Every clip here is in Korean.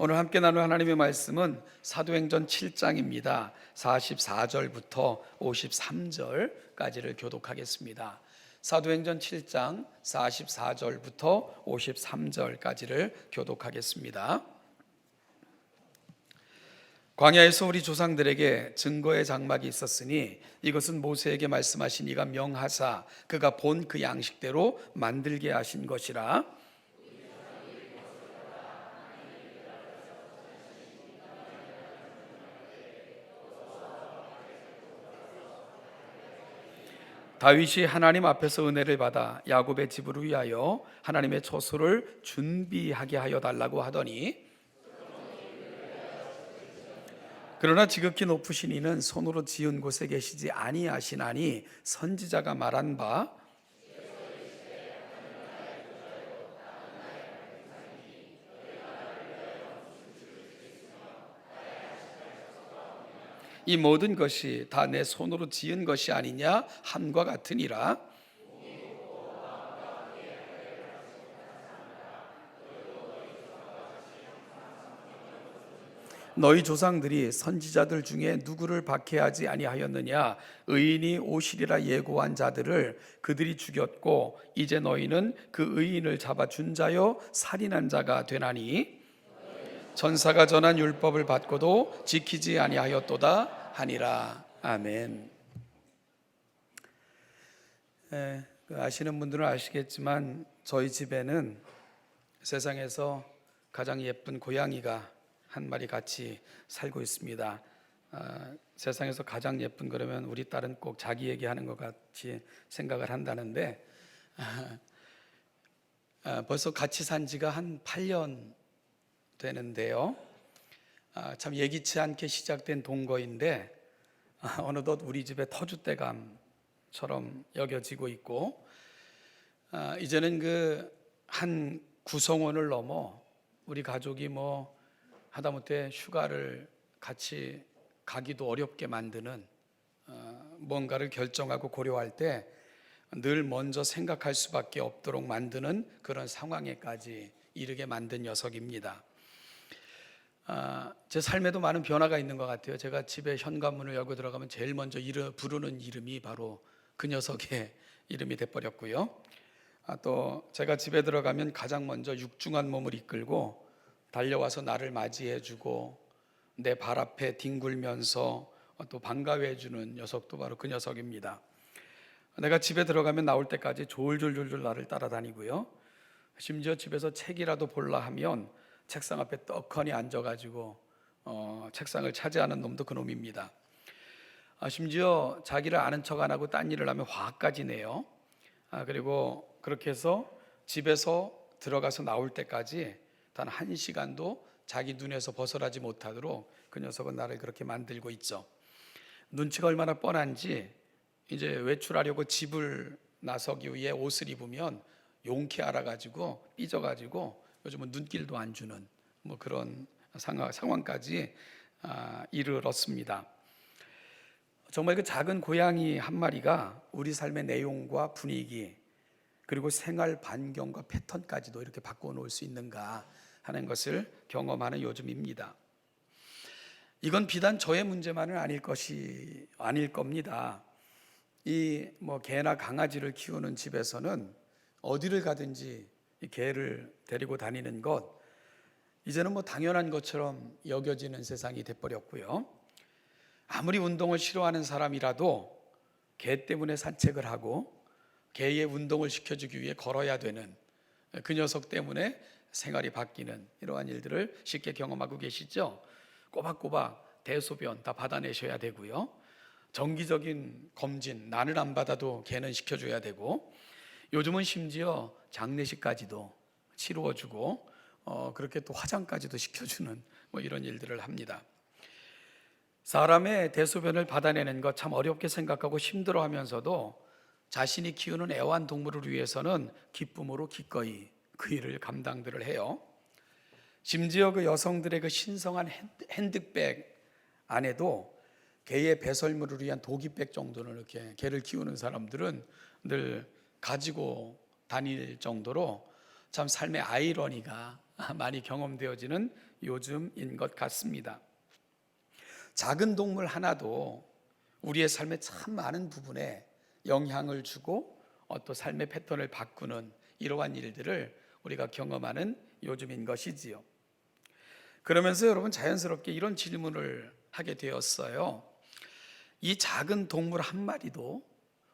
오늘 함께 나눌 하나님의 말씀은 사도행전 7장입니다. 44절부터 53절까지를 교독하겠습니다. 사도행전 7장 44절부터 53절까지를 교독하겠습니다. 광야에서 우리 조상들에게 증거의 장막이 있었으니 이것은 모세에게 말씀하신 이가 명하사 그가 본 그 양식대로 만들게 하신 것이라. 다윗이 하나님 앞에서 은혜를 받아 야곱의 집을 위하여 하나님의 처소를 준비하게 하여 달라고 하더니, 그러나 지극히 높으신 이는 손으로 지은 곳에 계시지 아니하시나니 선지자가 말한 바 이 모든 것이 다 내 손으로 지은 것이 아니냐 함과 같으니라. 너희 조상들이 선지자들 중에 누구를 박해하지 아니하였느냐? 의인이 오시리라 예고한 자들을 그들이 죽였고 이제 너희는 그 의인을 잡아 준 자요 살인한 자가 되나니 전사가 전한 율법을 받고도 지키지 아니하였도다 하니라. 아멘. 아시는 분들은 아시겠지만 저희 집에는 세상에서 가장 예쁜 고양이가 한 마리 같이 살고 있습니다. 세상에서 가장 예쁜 그러면 우리 딸은 꼭 자기 얘기하는 것 같이 생각을 한다는데 벌써 같이 산 지가 한 8년 되는데요. 참 예기치 않게 시작된 동거인데 어느덧 우리 집의 터줏대감처럼 여겨지고 있고, 이제는 그 한 구성원을 넘어 우리 가족이 하다못해 휴가를 같이 가기도 어렵게 만드는, 뭔가를 결정하고 고려할 때 늘 먼저 생각할 수밖에 없도록 만드는 그런 상황에까지 이르게 만든 녀석입니다. 제 삶에도 많은 변화가 있는 것 같아요. 제가 집에 현관문을 열고 들어가면 제일 먼저 부르는 이름이 바로 그 녀석의 이름이 돼버렸고요. 또 제가 집에 들어가면 가장 먼저 육중한 몸을 이끌고 달려와서 나를 맞이해주고 내 발 앞에 뒹굴면서 또 반가워해주는 녀석도 바로 그 녀석입니다. 내가 집에 들어가면 나올 때까지 졸졸졸졸 나를 따라다니고요. 심지어 집에서 책이라도 볼라 하면 책상 앞에 떡하니 앉아가지고 책상을 차지하는 놈도 그 놈입니다. 심지어 자기를 아는 척 안 하고 딴 일을 하면 화까지 내요. 그리고 그렇게 해서 집에서 들어가서 나올 때까지 단 1시간도 자기 눈에서 벗어나지 못하도록 그 녀석은 나를 그렇게 만들고 있죠. 눈치가 얼마나 뻔한지 이제 외출하려고 집을 나서기 위해 옷을 입으면 용케 알아가지고 삐져가지고 요즘은 눈길도 안 주는 그런 상황까지 이르렀습니다. 정말 그 작은 고양이 한 마리가 우리 삶의 내용과 분위기 그리고 생활 반경과 패턴까지도 이렇게 바꿔 놓을 수 있는가 하는 것을 경험하는 요즘입니다. 이건 비단 저의 문제만은 아닐 겁니다. 이 개나 강아지를 키우는 집에서는 어디를 가든지 이 개를 데리고 다니는 것, 이제는 당연한 것처럼 여겨지는 세상이 돼버렸고요. 아무리 운동을 싫어하는 사람이라도 개 때문에 산책을 하고 개의 운동을 시켜주기 위해 걸어야 되는, 그 녀석 때문에 생활이 바뀌는 이러한 일들을 쉽게 경험하고 계시죠. 꼬박꼬박 대소변 다 받아내셔야 되고요. 정기적인 검진, 나는 안 받아도 개는 시켜줘야 되고, 요즘은 심지어 장례식까지도 치루어주고 그렇게 또 화장까지도 시켜주는 이런 일들을 합니다. 사람의 대소변을 받아내는 것 참 어렵게 생각하고 힘들어하면서도 자신이 키우는 애완동물을 위해서는 기쁨으로 기꺼이 그 일을 감당들을 해요. 심지어 그 여성들의 그 신성한 핸드백 안에도 개의 배설물을 위한 도기백 정도는 이렇게 개를 키우는 사람들은 늘 가지고 다닐 정도로 참 삶의 아이러니가 많이 경험되어지는 요즘인 것 같습니다. 작은 동물 하나도 우리의 삶의 참 많은 부분에 영향을 주고 또 삶의 패턴을 바꾸는 이러한 일들을 우리가 경험하는 요즘인 것이지요. 그러면서 여러분 자연스럽게 이런 질문을 하게 되었어요. 이 작은 동물 한 마리도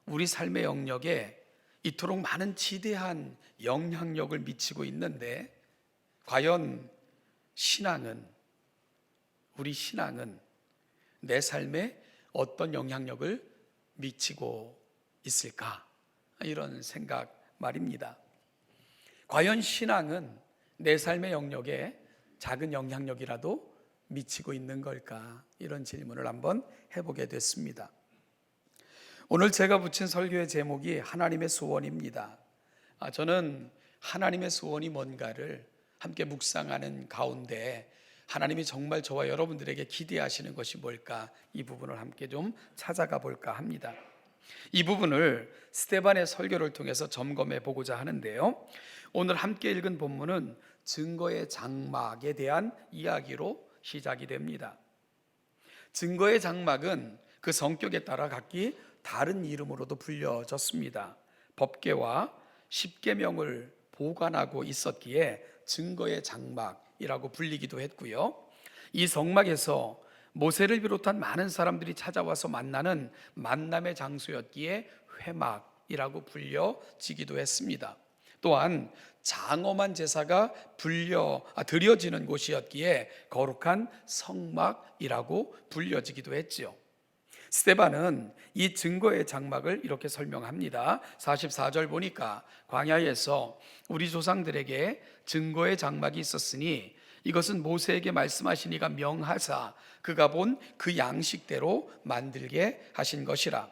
우리 삶의 영역에 이토록 많은 지대한 영향력을 미치고 있는데 과연 우리 신앙은 내 삶에 어떤 영향력을 미치고 있을까? 이런 생각 말입니다. 과연 신앙은 내 삶의 영역에 작은 영향력이라도 미치고 있는 걸까? 이런 질문을 한번 해보게 됐습니다. 오늘 제가 붙인 설교의 제목이 하나님의 소원입니다. 저는 하나님의 소원이 뭔가를 함께 묵상하는 가운데 하나님이 정말 저와 여러분들에게 기대하시는 것이 뭘까? 이 부분을 함께 좀 찾아가 볼까 합니다. 이 부분을 스데반의 설교를 통해서 점검해 보고자 하는데요. 오늘 함께 읽은 본문은 증거의 장막에 대한 이야기로 시작이 됩니다. 증거의 장막은 그 성격에 따라 각기 다른 이름으로도 불려졌습니다. 법궤와 십계명을 보관하고 있었기에 증거의 장막이라고 불리기도 했고요. 이 성막에서 모세를 비롯한 많은 사람들이 찾아와서 만나는 만남의 장소였기에 회막이라고 불려지기도 했습니다. 또한 장엄한 제사가 드려지는 곳이었기에 거룩한 성막이라고 불려지기도 했지요. 스데반은 이 증거의 장막을 이렇게 설명합니다. 44절 보니까 광야에서 우리 조상들에게 증거의 장막이 있었으니 이것은 모세에게 말씀하시니가 명하사 그가 본 그 양식대로 만들게 하신 것이라.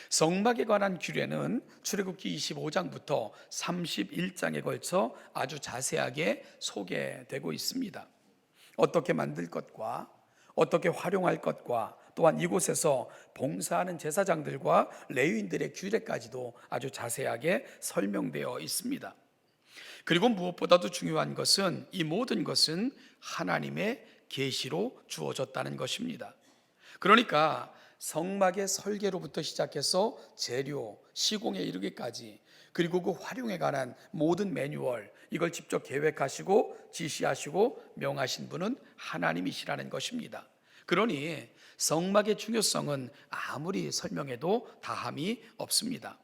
성막에 관한 규례는 출애굽기 25장부터 31장에 걸쳐 아주 자세하게 소개되고 있습니다. 어떻게 만들 것과 어떻게 활용할 것과 또한 이곳에서 봉사하는 제사장들과 레위인들의 규례까지도 아주 자세하게 설명되어 있습니다. 그리고 무엇보다도 중요한 것은 이 모든 것은 하나님의 계시로 주어졌다는 것입니다. 그러니까 성막의 설계로부터 시작해서 재료, 시공에 이르기까지 그리고 그 활용에 관한 모든 매뉴얼 이걸 직접 계획하시고 지시하시고 명하신 분은 하나님이시라는 것입니다. 그러니 성막의 중요성은 아무리 설명해도 다함이 없습니다.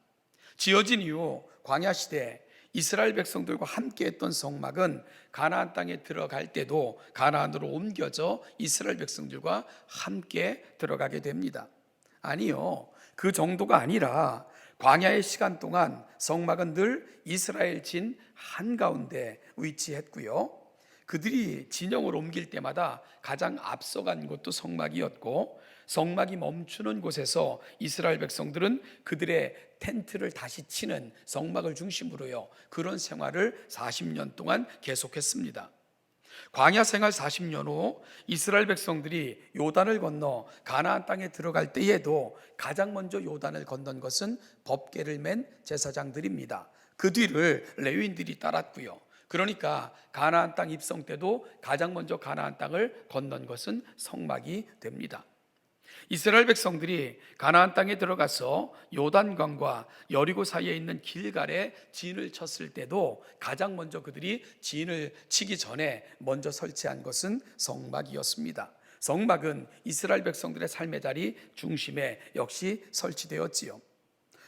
지어진 이후 광야 시대 이스라엘 백성들과 함께 했던 성막은 가나안 땅에 들어갈 때도 가나안으로 옮겨져 이스라엘 백성들과 함께 들어가게 됩니다. 아니요, 그 정도가 아니라 광야의 시간 동안 성막은 늘 이스라엘 진 한가운데 위치했고요. 그들이 진영을 옮길 때마다 가장 앞서간 곳도 성막이었고 성막이 멈추는 곳에서 이스라엘 백성들은 그들의 텐트를 다시 치는 성막을 중심으로요 그런 생활을 40년 동안 계속했습니다. 광야 생활 40년 후 이스라엘 백성들이 요단을 건너 가나안 땅에 들어갈 때에도 가장 먼저 요단을 건넌 것은 법궤를 맨 제사장들입니다. 그 뒤를 레위인들이 따랐고요. 그러니까 가나안 땅 입성 때도 가장 먼저 가나안 땅을 건넌 것은 성막이 됩니다. 이스라엘 백성들이 가나안 땅에 들어가서 요단강과 여리고 사이에 있는 길갈에 진을 쳤을 때도 가장 먼저 그들이 진을 치기 전에 먼저 설치한 것은 성막이었습니다. 성막은 이스라엘 백성들의 삶의 자리 중심에 역시 설치되었지요.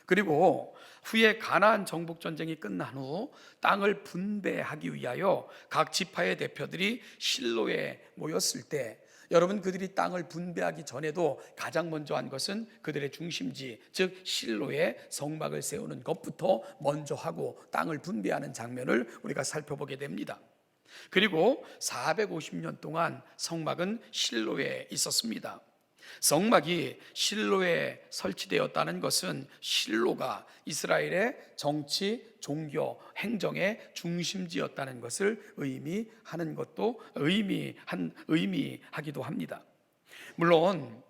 그리고 후에 가나안 정복 전쟁이 끝난 후 땅을 분배하기 위하여 각 지파의 대표들이 실로에 모였을 때 여러분 그들이 땅을 분배하기 전에도 가장 먼저 한 것은 그들의 중심지 즉 실로에 성막을 세우는 것부터 먼저 하고 땅을 분배하는 장면을 우리가 살펴보게 됩니다. 그리고 450년 동안 성막은 실로에 있었습니다. 성막이 실로에 설치되었다는 것은 실로가 이스라엘의 정치, 종교, 행정의 중심지였다는 것을 의미하기도 합니다. 물론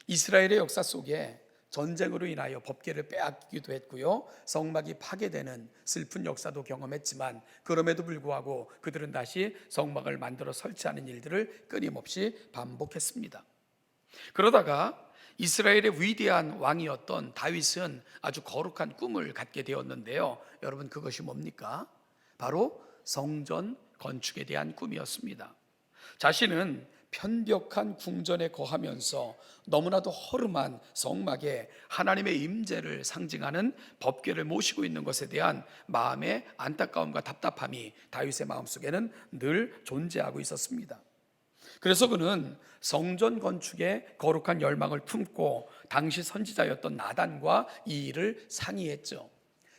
이스라엘의 역사 속에 전쟁으로 인하여 법궤를 빼앗기기도 했고요. 성막이 파괴되는 슬픈 역사도 경험했지만 그럼에도 불구하고 그들은 다시 성막을 만들어 설치하는 일들을 끊임없이 반복했습니다. 그러다가 이스라엘의 위대한 왕이었던 다윗은 아주 거룩한 꿈을 갖게 되었는데요. 여러분, 그것이 뭡니까? 바로 성전 건축에 대한 꿈이었습니다. 자신은 편벽한 궁전에 거하면서 너무나도 허름한 성막에 하나님의 임재를 상징하는 법궤를 모시고 있는 것에 대한 마음의 안타까움과 답답함이 다윗의 마음속에는 늘 존재하고 있었습니다. 그래서 그는 성전 건축에 거룩한 열망을 품고 당시 선지자였던 나단과 이 일을 상의했죠.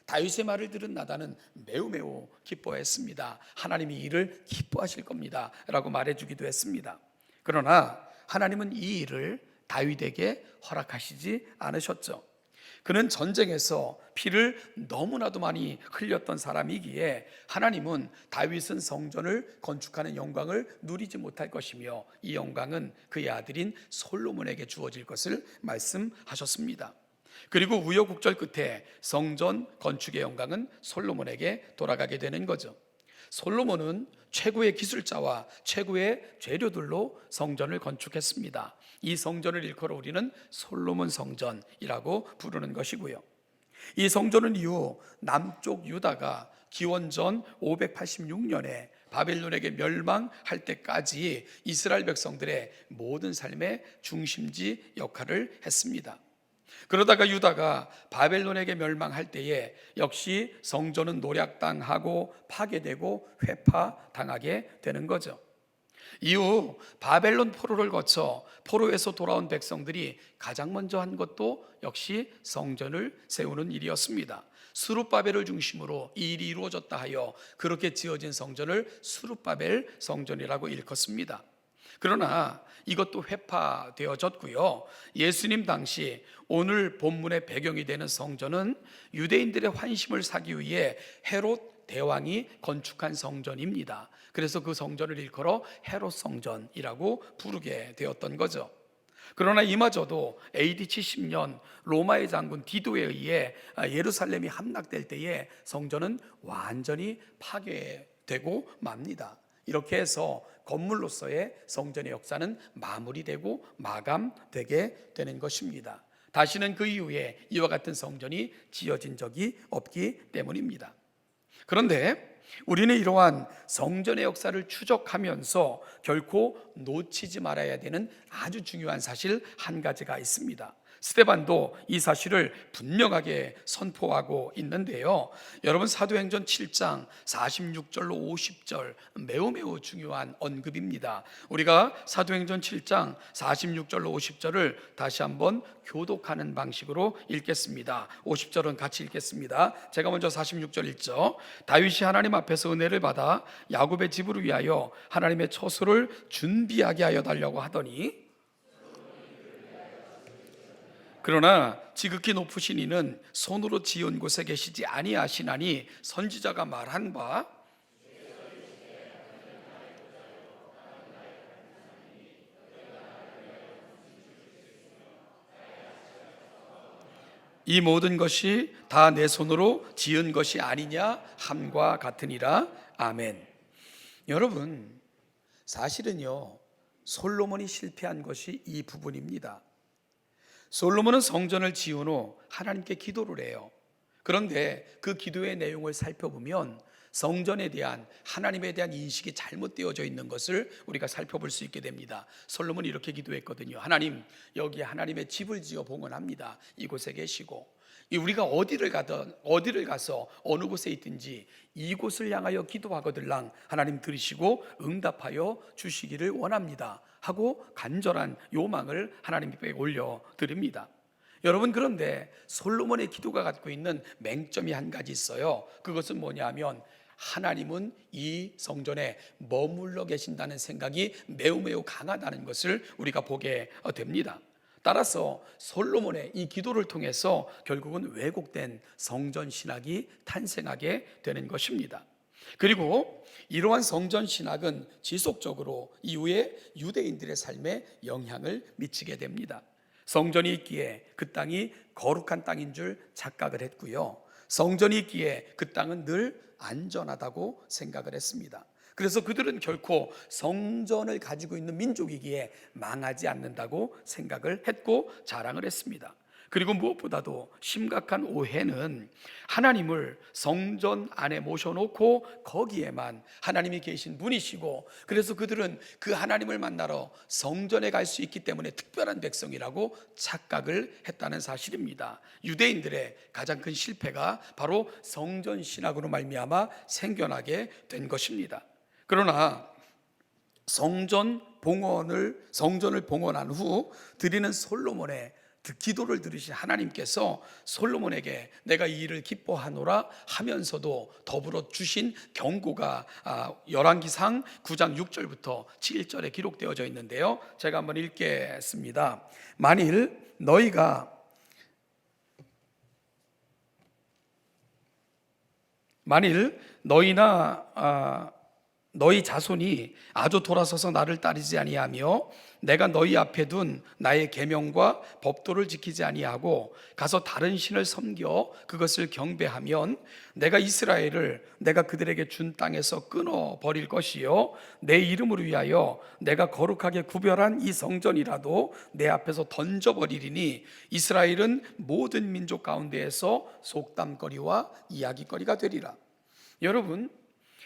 다윗의 말을 들은 나단은 매우 기뻐했습니다. 하나님이 이를 기뻐하실 겁니다 라고 말해주기도 했습니다. 그러나 하나님은 이 일을 다윗에게 허락하시지 않으셨죠. 그는 전쟁에서 피를 너무나도 많이 흘렸던 사람이기에 하나님은 다윗은 성전을 건축하는 영광을 누리지 못할 것이며 이 영광은 그의 아들인 솔로몬에게 주어질 것을 말씀하셨습니다. 그리고 우여곡절 끝에 성전 건축의 영광은 솔로몬에게 돌아가게 되는 거죠. 솔로몬은 최고의 기술자와 최고의 재료들로 성전을 건축했습니다. 이 성전을 일컬어 우리는 솔로몬 성전이라고 부르는 것이고요. 이 성전은 이후 남쪽 유다가 기원전 586년에 바벨론에게 멸망할 때까지 이스라엘 백성들의 모든 삶의 중심지 역할을 했습니다. 그러다가 유다가 바벨론에게 멸망할 때에 역시 성전은 노략당하고 파괴되고 회파당하게 되는 거죠. 이후 바벨론 포로를 거쳐 포로에서 돌아온 백성들이 가장 먼저 한 것도 역시 성전을 세우는 일이었습니다. 스룹바벨을 중심으로 이 일이 이루어졌다 하여 그렇게 지어진 성전을 스룹바벨 성전이라고 일컫습니다. 그러나 이것도 회파되어졌고요. 예수님 당시 오늘 본문의 배경이 되는 성전은 유대인들의 환심을 사기 위해 헤롯 대왕이 건축한 성전입니다. 그래서 그 성전을 일컬어 헤롯 성전이라고 부르게 되었던 거죠. 그러나 이마저도 AD 70년 로마의 장군 디도에 의해 예루살렘이 함락될 때에 성전은 완전히 파괴되고 맙니다. 이렇게 해서 건물로서의 성전의 역사는 마무리되고 마감되게 되는 것입니다. 다시는 그 이후에 이와 같은 성전이 지어진 적이 없기 때문입니다. 그런데 우리는 이러한 성전의 역사를 추적하면서 결코 놓치지 말아야 되는 아주 중요한 사실 한 가지가 있습니다. 스데반도 이 사실을 분명하게 선포하고 있는데요. 여러분, 사도행전 7장 46절로 50절 매우 중요한 언급입니다. 우리가 사도행전 7장 46절로 50절을 다시 한번 교독하는 방식으로 읽겠습니다. 50절은 같이 읽겠습니다. 제가 먼저 46절 읽죠. 다윗이 하나님 앞에서 은혜를 받아 야곱의 집을 위하여 하나님의 처소를 준비하게 하여 달라고 하더니, 그러나 지극히 높으신 이는 손으로 지은 곳에 계시지 아니하시나니 선지자가 말한 바 이 모든 것이 다 내 손으로 지은 것이 아니냐 함과 같으니라. 아멘. 여러분, 사실은요, 솔로몬이 실패한 것이 이 부분입니다. 솔로몬은 성전을 지은 후 하나님께 기도를 해요. 그런데 그 기도의 내용을 살펴보면 성전에 대한, 하나님에 대한 인식이 잘못되어져 있는 것을 우리가 살펴볼 수 있게 됩니다. 솔로몬이 이렇게 기도했거든요. 하나님, 여기에 하나님의 집을 지어 봉헌합니다. 이곳에 계시고 우리가 어디를 가서 어느 곳에 있든지 이곳을 향하여 기도하거들랑 하나님 들으시고 응답하여 주시기를 원합니다 하고 간절한 요망을 하나님 앞에 올려드립니다. 여러분, 그런데 솔로몬의 기도가 갖고 있는 맹점이 한 가지 있어요. 그것은 뭐냐면 하나님은 이 성전에 머물러 계신다는 생각이 매우 강하다는 것을 우리가 보게 됩니다. 따라서 솔로몬의 이 기도를 통해서 결국은 왜곡된 성전 신학이 탄생하게 되는 것입니다. 그리고 이러한 성전 신학은 지속적으로 이후에 유대인들의 삶에 영향을 미치게 됩니다. 성전이 있기에 그 땅이 거룩한 땅인 줄 착각을 했고요. 성전이 있기에 그 땅은 늘 안전하다고 생각을 했습니다. 그래서 그들은 결코 성전을 가지고 있는 민족이기에 망하지 않는다고 생각을 했고 자랑을 했습니다. 그리고 무엇보다도 심각한 오해는 하나님을 성전 안에 모셔놓고 거기에만 하나님이 계신 분이시고, 그래서 그들은 그 하나님을 만나러 성전에 갈 수 있기 때문에 특별한 백성이라고 착각을 했다는 사실입니다. 유대인들의 가장 큰 실패가 바로 성전 신학으로 말미암아 생겨나게 된 것입니다. 그러나 성전을 봉헌한 후 드리는 솔로몬의 기도를 들으신 하나님께서 솔로몬에게 내가 이 일을 기뻐하노라 하면서도 더불어 주신 경고가 열왕기상 9장 6절부터 7절에 기록되어져 있는데요, 제가 한번 읽겠습니다. 만일 너희나 너희 자손이 아주 돌아서서 나를 따르지 아니하며 내가 너희 앞에 둔 나의 계명과 법도를 지키지 아니하고 가서 다른 신을 섬겨 그것을 경배하면 내가 이스라엘을 내가 그들에게 준 땅에서 끊어버릴 것이요 내 이름을 위하여 내가 거룩하게 구별한 이 성전이라도 내 앞에서 던져버리리니 이스라엘은 모든 민족 가운데에서 속담거리와 이야기거리가 되리라. 여러분,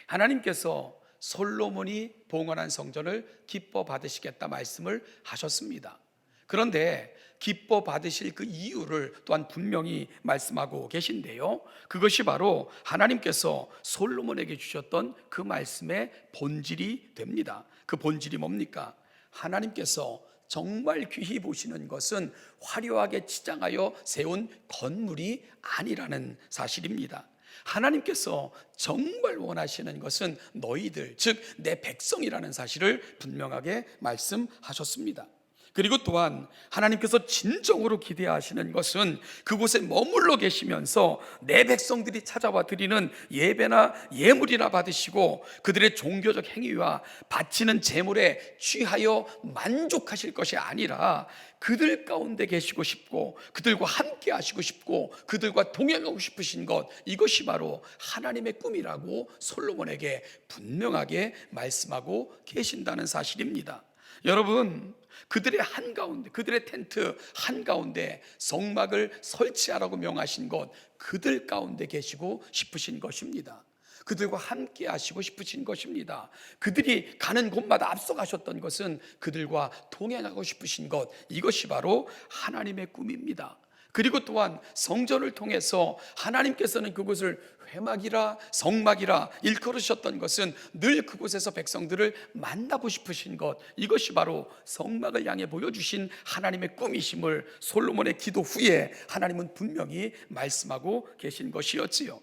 하나님께서 솔로몬이 봉헌한 성전을 기뻐 받으시겠다 말씀을 하셨습니다. 그런데 기뻐 받으실 그 이유를 또한 분명히 말씀하고 계신데요, 그것이 바로 하나님께서 솔로몬에게 주셨던 그 말씀의 본질이 됩니다. 그 본질이 뭡니까? 하나님께서 정말 귀히 보시는 것은 화려하게 치장하여 세운 건물이 아니라는 사실입니다. 하나님께서 정말 원하시는 것은 너희들, 즉 내 백성이라는 사실을 분명하게 말씀하셨습니다. 그리고 또한 하나님께서 진정으로 기대하시는 것은 그곳에 머물러 계시면서 내 백성들이 찾아와 드리는 예배나 예물이나 받으시고 그들의 종교적 행위와 바치는 제물에 취하여 만족하실 것이 아니라 그들 가운데 계시고 싶고 그들과 함께 하시고 싶고 그들과 동행하고 싶으신 것, 이것이 바로 하나님의 꿈이라고 솔로몬에게 분명하게 말씀하고 계신다는 사실입니다. 여러분, 그들의 한가운데, 그들의 텐트 한가운데 성막을 설치하라고 명하신 것, 그들 가운데 계시고 싶으신 것입니다. 그들과 함께 하시고 싶으신 것입니다. 그들이 가는 곳마다 앞서가셨던 것은 그들과 동행하고 싶으신 것, 이것이 바로 하나님의 꿈입니다. 그리고 또한 성전을 통해서 하나님께서는 그곳을 회막이라 성막이라 일컬으셨던 것은 늘 그곳에서 백성들을 만나고 싶으신 것, 이것이 바로 성막을 향해 보여주신 하나님의 꿈이심을 솔로몬의 기도 후에 하나님은 분명히 말씀하고 계신 것이었지요.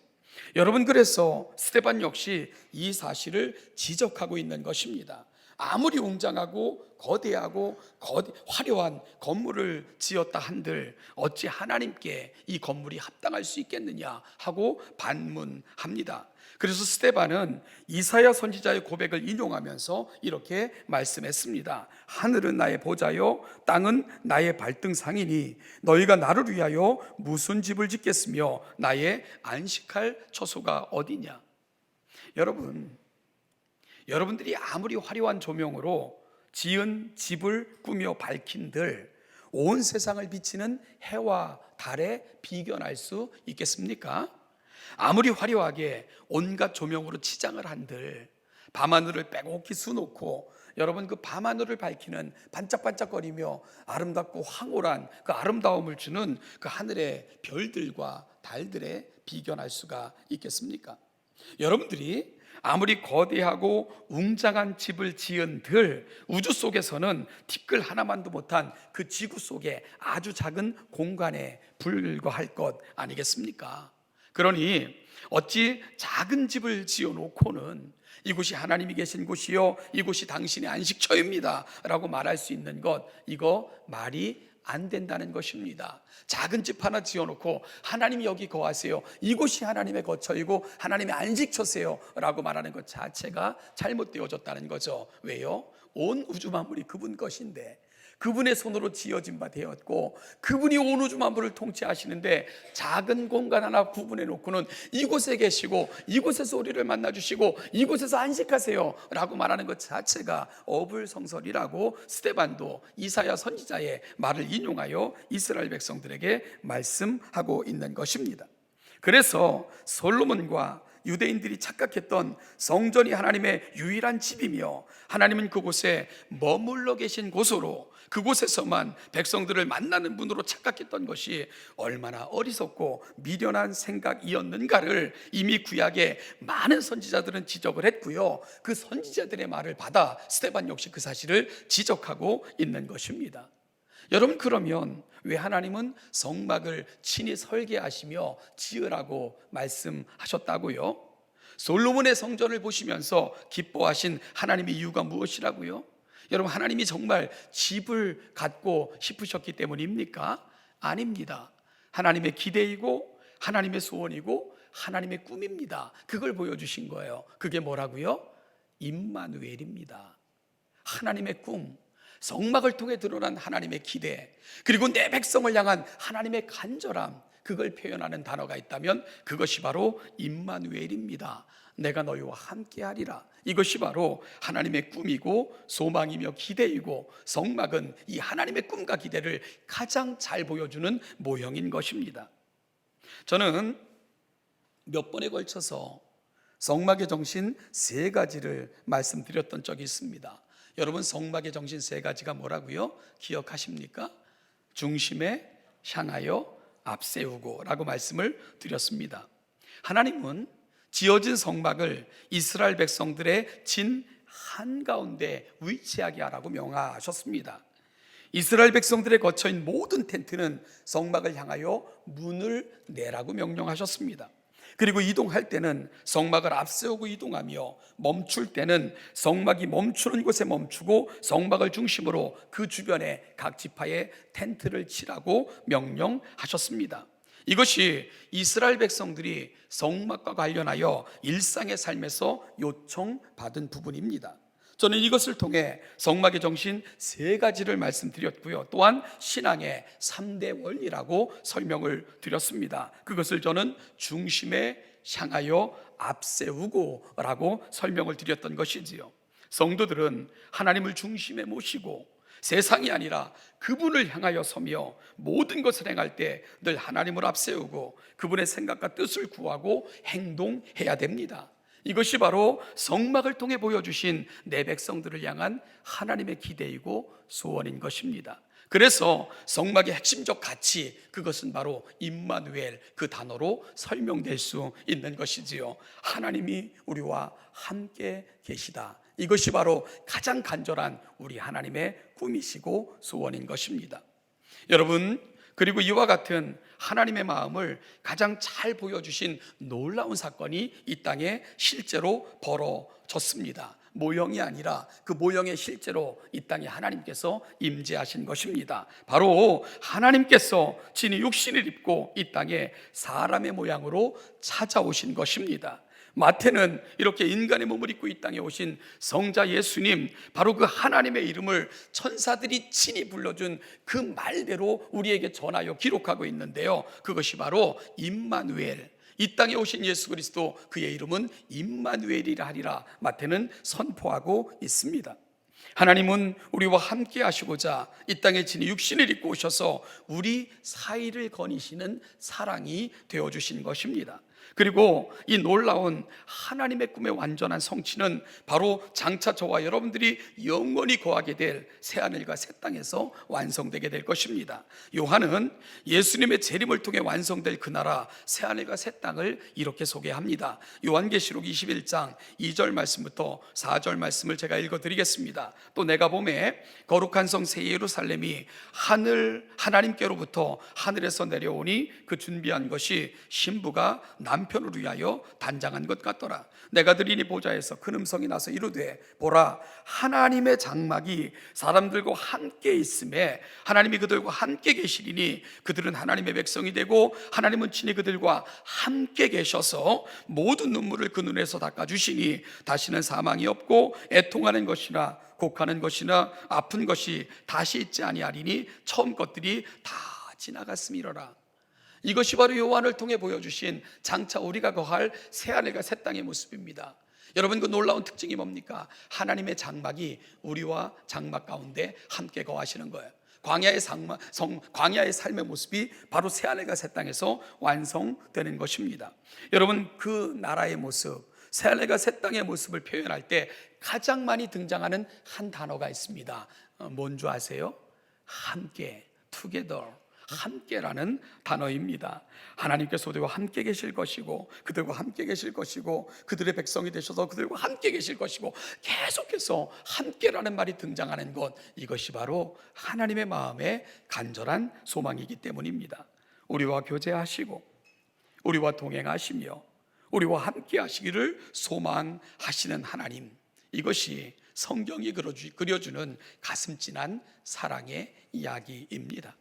여러분, 그래서 스데반 역시 이 사실을 지적하고 있는 것입니다. 아무리 웅장하고 거대하고 화려한 건물을 지었다 한들 어찌 하나님께 이 건물이 합당할 수 있겠느냐 하고 반문합니다. 그래서 스데반은 이사야 선지자의 고백을 인용하면서 이렇게 말씀했습니다. 하늘은 나의 보좌요 땅은 나의 발등상이니 너희가 나를 위하여 무슨 집을 짓겠으며 나의 안식할 처소가 어디냐. 여러분들이 아무리 화려한 조명으로 지은 집을 꾸며 밝힌들 온 세상을 비치는 해와 달에 비견할 수 있겠습니까? 아무리 화려하게 온갖 조명으로 치장을 한들 밤하늘을 빼곡히 수놓고 여러분, 그 밤하늘을 밝히는 반짝반짝거리며 아름답고 황홀한 그 아름다움을 주는 그 하늘의 별들과 달들에 비견할 수가 있겠습니까? 여러분들이 아무리 거대하고 웅장한 집을 지은들 우주 속에서는 티끌 하나만도 못한 그 지구 속에 아주 작은 공간에 불과할 것 아니겠습니까? 그러니 어찌 작은 집을 지어놓고는 이곳이 하나님이 계신 곳이요 이곳이 당신의 안식처입니다 라고 말할 수 있는 것, 이거 말이 안 된다는 것입니다. 작은 집 하나 지어놓고 하나님이 여기 거하세요, 이곳이 하나님의 거처이고 하나님의 안식처세요 라고 말하는 것 자체가 잘못되어졌다는 거죠. 왜요? 온 우주 만물이 그분 것인데, 그분의 손으로 지어진 바 되었고 그분이 온 우주 만물을 통치하시는데 작은 공간 하나 구분해 놓고는 이곳에 계시고 이곳에서 우리를 만나주시고 이곳에서 안식하세요 라고 말하는 것 자체가 어불성설이라고 스데반도 이사야 선지자의 말을 인용하여 이스라엘 백성들에게 말씀하고 있는 것입니다. 그래서 솔로몬과 유대인들이 착각했던 성전이 하나님의 유일한 집이며 하나님은 그곳에 머물러 계신 곳으로, 그곳에서만 백성들을 만나는 분으로 착각했던 것이 얼마나 어리석고 미련한 생각이었는가를 이미 구약의 많은 선지자들은 지적을 했고요, 그 선지자들의 말을 받아 스데반 역시 그 사실을 지적하고 있는 것입니다. 여러분, 그러면 왜 하나님은 성막을 친히 설계하시며 지으라고 말씀하셨다고요? 솔로몬의 성전을 보시면서 기뻐하신 하나님의 이유가 무엇이라고요? 여러분, 하나님이 정말 집을 갖고 싶으셨기 때문입니까? 아닙니다. 하나님의 기대이고 하나님의 소원이고 하나님의 꿈입니다. 그걸 보여주신 거예요. 그게 뭐라고요? 임마누엘입니다. 하나님의 꿈, 성막을 통해 드러난 하나님의 기대, 그리고 내 백성을 향한 하나님의 간절함, 그걸 표현하는 단어가 있다면 그것이 바로 임마누엘입니다. 내가 너희와 함께하리라. 이것이 바로 하나님의 꿈이고 소망이며 기대이고, 성막은 이 하나님의 꿈과 기대를 가장 잘 보여주는 모형인 것입니다. 저는 몇 번에 걸쳐서 성막의 정신 3가지를 말씀드렸던 적이 있습니다. 여러분, 성막의 정신 3가지가 뭐라고요? 기억하십니까? 중심에 향하여 앞세우고 라고 말씀을 드렸습니다. 하나님은 지어진 성막을 이스라엘 백성들의 진 한가운데 위치하게 하라고 명하셨습니다. 이스라엘 백성들의 거처인 모든 텐트는 성막을 향하여 문을 내라고 명령하셨습니다. 그리고 이동할 때는 성막을 앞세우고 이동하며 멈출 때는 성막이 멈추는 곳에 멈추고 성막을 중심으로 그 주변에 각 지파에 텐트를 치라고 명령하셨습니다. 이것이 이스라엘 백성들이 성막과 관련하여 일상의 삶에서 요청받은 부분입니다. 저는 이것을 통해 성막의 정신 3가지를 말씀드렸고요, 또한 신앙의 3대 원리라고 설명을 드렸습니다. 그것을 저는 중심에 향하여 앞세우고 라고 설명을 드렸던 것이지요. 성도들은 하나님을 중심에 모시고 세상이 아니라 그분을 향하여 서며 모든 것을 행할 때 늘 하나님을 앞세우고 그분의 생각과 뜻을 구하고 행동해야 됩니다. 이것이 바로 성막을 통해 보여주신 내 백성들을 향한 하나님의 기대이고 소원인 것입니다. 그래서 성막의 핵심적 가치, 그것은 바로 임마누엘, 그 단어로 설명될 수 있는 것이지요. 하나님이 우리와 함께 계시다. 이것이 바로 가장 간절한 우리 하나님의 꿈이시고 소원인 것입니다. 여러분, 그리고 이와 같은 하나님의 마음을 가장 잘 보여주신 놀라운 사건이 이 땅에 실제로 벌어졌습니다. 모형이 아니라 그 모형에 실제로 이 땅에 하나님께서 임재하신 것입니다. 바로 하나님께서 친히 육신을 입고 이 땅에 사람의 모양으로 찾아오신 것입니다. 마태는 이렇게 인간의 몸을 입고 이 땅에 오신 성자 예수님, 바로 그 하나님의 이름을 천사들이 친히 불러준 그 말대로 우리에게 전하여 기록하고 있는데요, 그것이 바로 임마누엘, 이 땅에 오신 예수 그리스도, 그의 이름은 임마누엘이라 하리라 마태는 선포하고 있습니다. 하나님은 우리와 함께 하시고자 이 땅에 친히 육신을 입고 오셔서 우리 사이를 거니시는 사랑이 되어주신 것입니다. 그리고 이 놀라운 하나님의 꿈의 완전한 성취는 바로 장차 저와 여러분들이 영원히 거하게 될 새하늘과 새 땅에서 완성되게 될 것입니다. 요한은 예수님의 재림을 통해 완성될 그 나라 새하늘과 새 땅을 이렇게 소개합니다. 요한계시록 21장 2절 말씀부터 4절 말씀을 제가 읽어드리겠습니다. 또 내가 보매 거룩한 성 새 예루살렘이 하나님께로부터 하늘에서 내려오니 그 준비한 것이 신부가 남편을 위하여 단장한 것 같더라. 내가 들으니 보좌에서 큰 음성이 나서 이르되 보라, 하나님의 장막이 사람들과 함께 있음에 하나님이 그들과 함께 계시리니 그들은 하나님의 백성이 되고 하나님은 친히 그들과 함께 계셔서 모든 눈물을 그 눈에서 닦아주시니 다시는 사망이 없고 애통하는 것이나 곡하는 것이나 아픈 것이 다시 있지 아니하리니 처음 것들이 다 지나갔음이로라. 이것이 바로 요한을 통해 보여주신 장차 우리가 거할 새하늘과 새 땅의 모습입니다. 여러분, 그 놀라운 특징이 뭡니까? 하나님의 장막이 우리와 장막 가운데 함께 거하시는 거예요. 광야의 삶의 모습이 바로 새하늘과 새 땅에서 완성되는 것입니다. 여러분, 그 나라의 모습, 새하늘과 새 땅의 모습을 표현할 때 가장 많이 등장하는 한 단어가 있습니다. 뭔지 아세요? 함께, together, 함께라는 단어입니다. 하나님께서 우리와 함께 계실 것이고 그들과 함께 계실 것이고 그들의 백성이 되셔서 그들과 함께 계실 것이고 계속해서 함께라는 말이 등장하는 것, 이것이 바로 하나님의 마음의 간절한 소망이기 때문입니다. 우리와 교제하시고 우리와 동행하시며 우리와 함께 하시기를 소망하시는 하나님, 이것이 성경이 그려주는 가슴 찐한 사랑의 이야기입니다.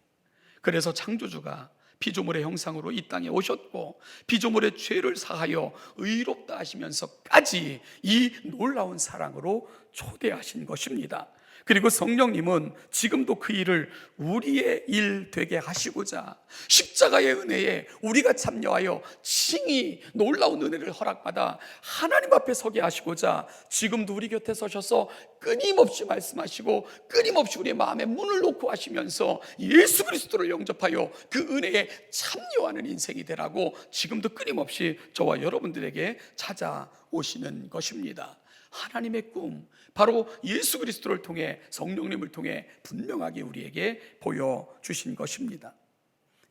그래서 창조주가 피조물의 형상으로 이 땅에 오셨고 피조물의 죄를 사하여 의롭다 하시면서까지 이 놀라운 사랑으로 초대하신 것입니다. 그리고 성령님은 지금도 그 일을 우리의 일 되게 하시고자 십자가의 은혜에 우리가 참여하여 칭히 놀라운 은혜를 허락받아 하나님 앞에 서게 하시고자 지금도 우리 곁에 서셔서 끊임없이 말씀하시고 끊임없이 우리의 마음에 문을 놓고 하시면서 예수 그리스도를 영접하여 그 은혜에 참여하는 인생이 되라고 지금도 끊임없이 저와 여러분들에게 찾아오시는 것입니다. 하나님의 꿈, 바로 예수 그리스도를 통해 성령님을 통해 분명하게 우리에게 보여주신 것입니다.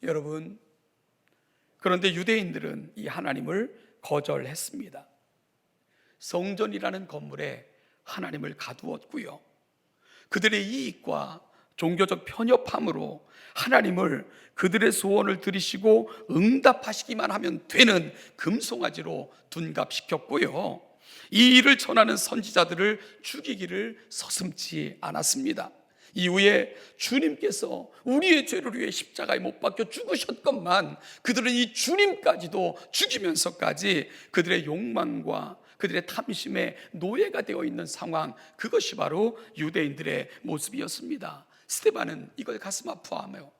여러분, 그런데 유대인들은 이 하나님을 거절했습니다. 성전이라는 건물에 하나님을 가두었고요, 그들의 이익과 종교적 편협함으로 하나님을 그들의 소원을 들으시고 응답하시기만 하면 되는 금송아지로 둔갑시켰고요, 이 일을 전하는 선지자들을 죽이기를 서슴지 않았습니다. 이후에 주님께서 우리의 죄를 위해 십자가에 못 박혀 죽으셨건만 그들은 이 주님까지도 죽이면서까지 그들의 욕망과 그들의 탐심의 노예가 되어 있는 상황, 그것이 바로 유대인들의 모습이었습니다. 스데반은 이걸 가슴 아파하며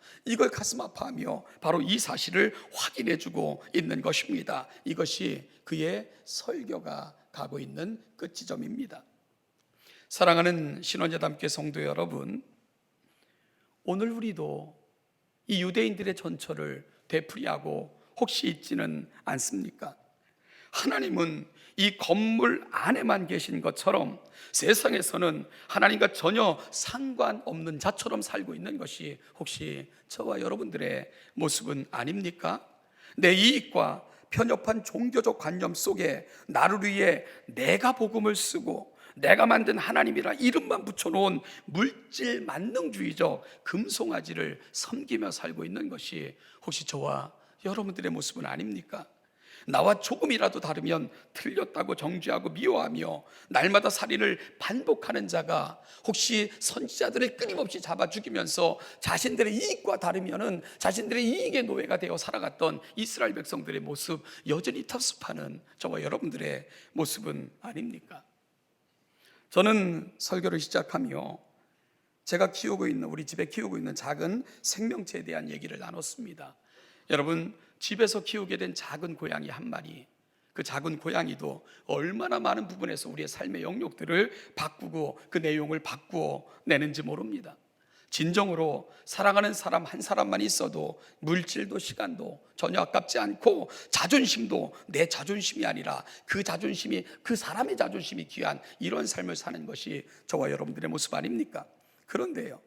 바로 이 사실을 확인해주고 있는 것입니다. 이것이 그의 설교가 가고 있는 끝지점입니다. 사랑하는 신원예담교회 성도 여러분, 오늘 우리도 이 유대인들의 전철을 되풀이하고 혹시 있지는 않습니까? 하나님은 이 건물 안에만 계신 것처럼 세상에서는 하나님과 전혀 상관없는 자처럼 살고 있는 것이 혹시 저와 여러분들의 모습은 아닙니까? 내 이익과 편협한 종교적 관념 속에 나를 위해 내가 복음을 쓰고 내가 만든 하나님이라 이름만 붙여놓은 물질 만능주의적 금송아지를 섬기며 살고 있는 것이 혹시 저와 여러분들의 모습은 아닙니까? 나와 조금이라도 다르면 틀렸다고 정죄하고 미워하며 날마다 살인을 반복하는 자가 혹시 선지자들을 끊임없이 잡아 죽이면서 자신들의 이익과 다르면은 자신들의 이익의 노예가 되어 살아갔던 이스라엘 백성들의 모습 여전히 탑습하는 저와 여러분들의 모습은 아닙니까? 저는 설교를 시작하며 제가 우리 집에 키우고 있는 작은 생명체에 대한 얘기를 나눴습니다. 여러분, 집에서 키우게 된 작은 고양이 한 마리, 그 작은 고양이도 얼마나 많은 부분에서 우리의 삶의 영역들을 바꾸고 그 내용을 바꾸어 내는지 모릅니다. 진정으로 사랑하는 사람 한 사람만 있어도 물질도 시간도 전혀 아깝지 않고 자존심도 내 자존심이 아니라 그 자존심이 그 사람의 자존심이 귀한 이런 삶을 사는 것이 저와 여러분들의 모습 아닙니까? 그런데요,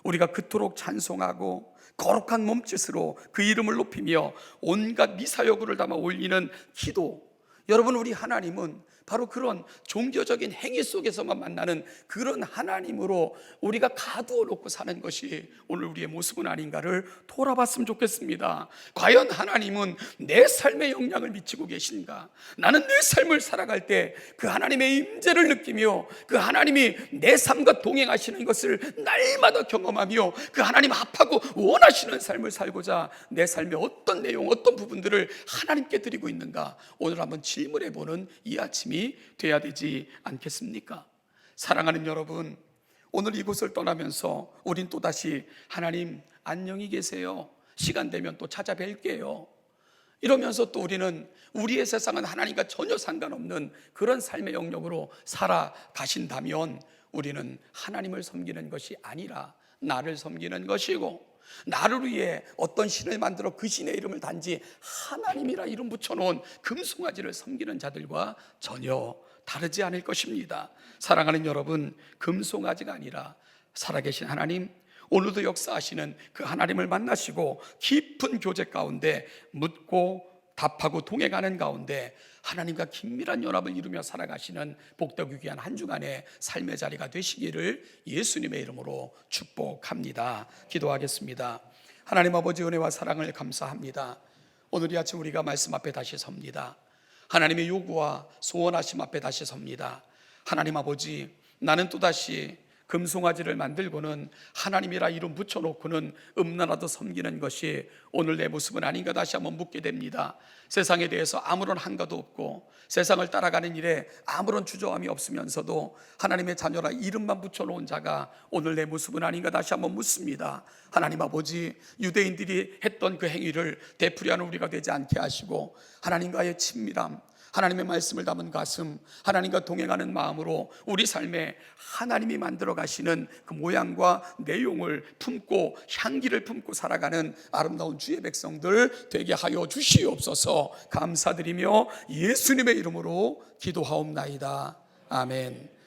우리가 그토록 찬송하고 거룩한 몸짓으로 그 이름을 높이며 온갖 미사여구를 담아 올리는 기도, 여러분, 우리 하나님은 바로 그런 종교적인 행위 속에서만 만나는 그런 하나님으로 우리가 가두어 놓고 사는 것이 오늘 우리의 모습은 아닌가를 돌아봤으면 좋겠습니다. 과연 하나님은 내 삶에 영향을 미치고 계신가? 나는 내 삶을 살아갈 때 그 하나님의 임재를 느끼며 그 하나님이 내 삶과 동행하시는 것을 날마다 경험하며 그 하나님 합하고 원하시는 삶을 살고자 내 삶의 어떤 내용, 어떤 부분들을 하나님께 드리고 있는가? 오늘 한번 질문해 보는 이 아침이 돼야 되지 않겠습니까? 사랑하는 여러분, 오늘 이곳을 떠나면서 우린 또다시 하나님 안녕히 계세요, 시간 되면 또 찾아뵐게요, 이러면서 또 우리는 우리의 세상은 하나님과 전혀 상관없는 그런 삶의 영역으로 살아가신다면 우리는 하나님을 섬기는 것이 아니라 나를 섬기는 것이고, 나를 위해 어떤 신을 만들어 그 신의 이름을 단지 하나님이라 이름 붙여놓은 금송아지를 섬기는 자들과 전혀 다르지 않을 것입니다. 사랑하는 여러분, 금송아지가 아니라 살아계신 하나님, 오늘도 역사하시는 그 하나님을 만나시고 깊은 교제 가운데 묻고 답하고 동행하는 가운데 하나님과 긴밀한 연합을 이루며 살아가시는 복되고 귀한 한 주간의 삶의 자리가 되시기를 예수님의 이름으로 축복합니다. 기도하겠습니다. 하나님 아버지, 은혜와 사랑을 감사합니다. 오늘 이 아침 우리가 말씀 앞에 다시 섭니다. 하나님의 요구와 소원하심 앞에 다시 섭니다. 하나님 아버지, 나는 또다시 금송아지를 만들고는 하나님이라 이름 붙여놓고는 음란하도 섬기는 것이 오늘 내 모습은 아닌가 다시 한번 묻게 됩니다. 세상에 대해서 아무런 한가도 없고 세상을 따라가는 일에 아무런 주저함이 없으면서도 하나님의 자녀라 이름만 붙여놓은 자가 오늘 내 모습은 아닌가 다시 한번 묻습니다. 하나님 아버지, 유대인들이 했던 그 행위를 되풀이하는 우리가 되지 않게 하시고 하나님과의 친밀함, 하나님의 말씀을 담은 가슴, 하나님과 동행하는 마음으로 우리 삶에 하나님이 만들어 가시는 그 모양과 내용을 품고 향기를 품고 살아가는 아름다운 주의 백성들 되게 하여 주시옵소서. 감사드리며 예수님의 이름으로 기도하옵나이다. 아멘.